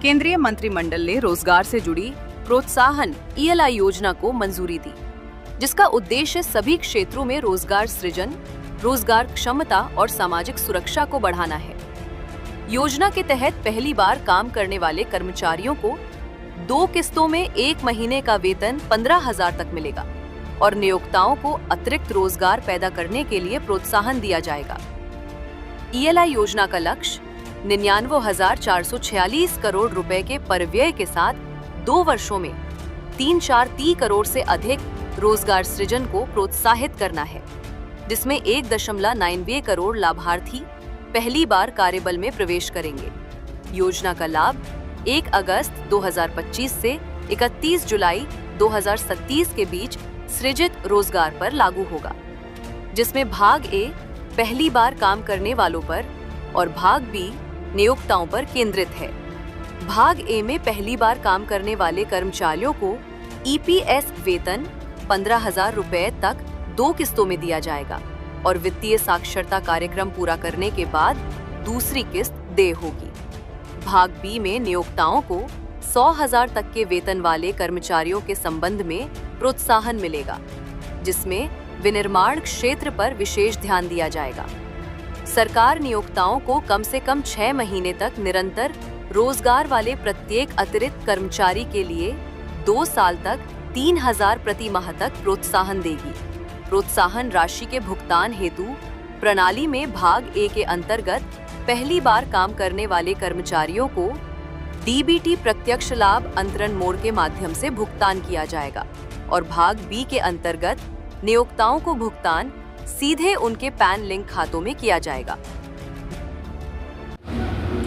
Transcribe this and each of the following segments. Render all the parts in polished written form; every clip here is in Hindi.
केंद्रीय मंत्रिमंडल ने रोजगार से जुड़ी प्रोत्साहन ELI योजना को मंजूरी दी, जिसका उद्देश्य सभी क्षेत्रों में रोजगार सृजन, रोजगार क्षमता और सामाजिक सुरक्षा को बढ़ाना है। योजना के तहत पहली बार काम करने वाले कर्मचारियों को 2 किस्तों में 1 महीने का वेतन 15,000 तक मिलेगा और नियोक्ताओं को अतिरिक्त रोजगार पैदा करने के लिए प्रोत्साहन दिया जाएगा। ELI योजना का लक्ष्य 99,446 करोड़ रुपए के परिव्यय के साथ 2 वर्षों में 3,430 करोड़ से अधिक रोजगार सृजन को प्रोत्साहित करना है, जिसमें 1.92 करोड़ लाभार्थी पहली बार कार्यबल में प्रवेश करेंगे। योजना का लाभ 1 अगस्त 2025 से 31 जुलाई 2027 के बीच सृजित रोजगार पर लागू होगा, जिसमें भाग ए पहली बार काम करने वालों पर और भाग बी नियोक्ताओं पर केंद्रित है। भाग ए में पहली बार काम करने वाले कर्मचारियों को EPS वेतन 15,000 रुपए तक 2 किस्तों में दिया जाएगा और वित्तीय साक्षरता कार्यक्रम पूरा करने के बाद दूसरी किस्त देय होगी। भाग बी में नियोक्ताओं को 100,000 तक के वेतन वाले कर्मचारियों के संबंध में प्रोत्साहन मिलेगा, जिसमें विनिर्माण क्षेत्र पर विशेष ध्यान दिया जाएगा। सरकार नियोक्ताओं को कम से कम 6 महीने तक निरंतर रोजगार वाले प्रत्येक अतिरिक्त कर्मचारी के लिए 2 साल तक 3,000 प्रति माह तक प्रोत्साहन देगी। प्रोत्साहन राशि के भुगतान हेतु प्रणाली में भाग ए के अंतर्गत पहली बार काम करने वाले कर्मचारियों को DBT प्रत्यक्ष लाभ अंतरण मोड के माध्यम से भुगतान किया जाएगा और भाग बी के अंतर्गत नियोक्ताओं को भुगतान सीधे उनके पैन लिंक खातों में किया जाएगा।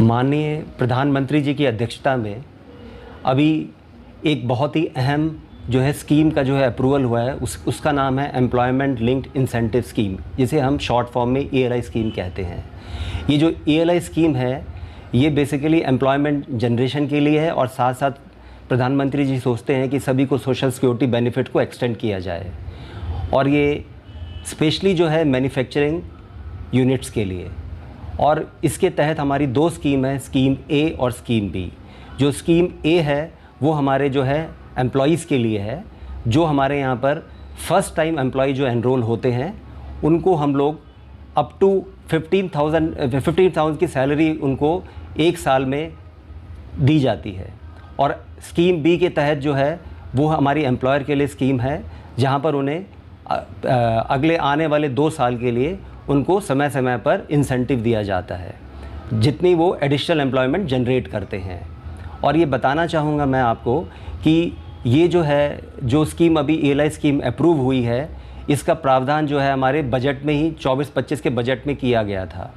माननीय प्रधानमंत्री जी की अध्यक्षता में अभी एक बहुत ही अहम जो है स्कीम का जो है अप्रूवल हुआ है, उसका नाम है एम्प्लॉयमेंट लिंक्ड इंसेंटिव स्कीम, जिसे हम शॉर्ट फॉर्म में ELI स्कीम कहते हैं। ये जो ELI स्कीम है ये बेसिकली एम्प्लॉयमेंट जनरेशन के लिए है और साथ साथ प्रधानमंत्री जी सोचते हैं कि सभी को सोशल सिक्योरिटी बेनिफिट को एक्सटेंड किया जाए और ये स्पेशली जो है मैन्युफैक्चरिंग यूनिट्स के लिए। और इसके तहत हमारी 2 स्कीम है, स्कीम ए और स्कीम बी। जो स्कीम ए है वो हमारे जो है एम्प्लॉयज़ के लिए है, जो हमारे यहाँ पर फर्स्ट टाइम एम्प्लॉय जो एनरोल होते हैं उनको हम लोग अप टू 15,000 की सैलरी उनको 1 साल में दी जाती है। और स्कीम बी के तहत जो है वो हमारी एम्प्लॉयर के लिए स्कीम है, जहाँ पर उन्हें अगले आने वाले 2 साल के लिए उनको समय समय पर इंसेंटिव दिया जाता है, जितनी वो एडिशनल एम्प्लॉयमेंट जनरेट करते हैं। और ये बताना चाहूँगा मैं आपको कि ये जो स्कीम अभी ELI स्कीम अप्रूव हुई है, इसका प्रावधान जो है हमारे बजट में ही 24-25 के बजट में किया गया था।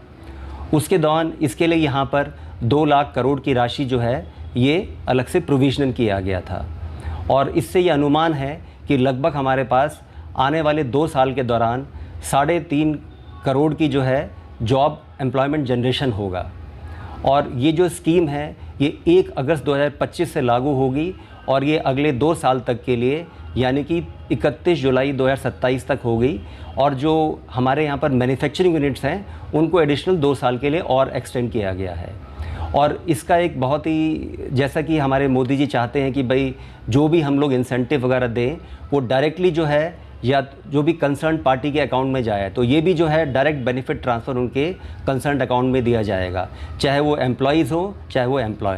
उसके दौरान इसके लिए यहाँ पर 2 लाख करोड़ की राशि जो है ये अलग से प्रोविजन किया गया था और इससे ये अनुमान है कि लगभग हमारे पास आने वाले 2 साल के दौरान 3.5 करोड़ की जो है जॉब एम्प्लॉयमेंट जनरेशन होगा। और ये जो स्कीम है ये 1 अगस्त 2025 से लागू होगी और ये अगले 2 साल तक के लिए यानी कि 31 जुलाई 2027 तक होगी। और जो हमारे यहाँ पर मैन्युफैक्चरिंग यूनिट्स हैं उनको एडिशनल 2 साल के लिए और एक्सटेंड किया गया है। और इसका एक बहुत ही, जैसा कि हमारे मोदी जी चाहते हैं कि भाई जो भी हम लोग इंसेंटिव वगैरह दें वो डायरेक्टली जो है या जो भी कंसर्न पार्टी के अकाउंट में जाए, तो ये भी जो है डायरेक्ट बेनिफिट ट्रांसफ़र उनके कंसर्न अकाउंट में दिया जाएगा, चाहे वो एम्प्लॉयज़ हो चाहे वो एम्प्लॉयर।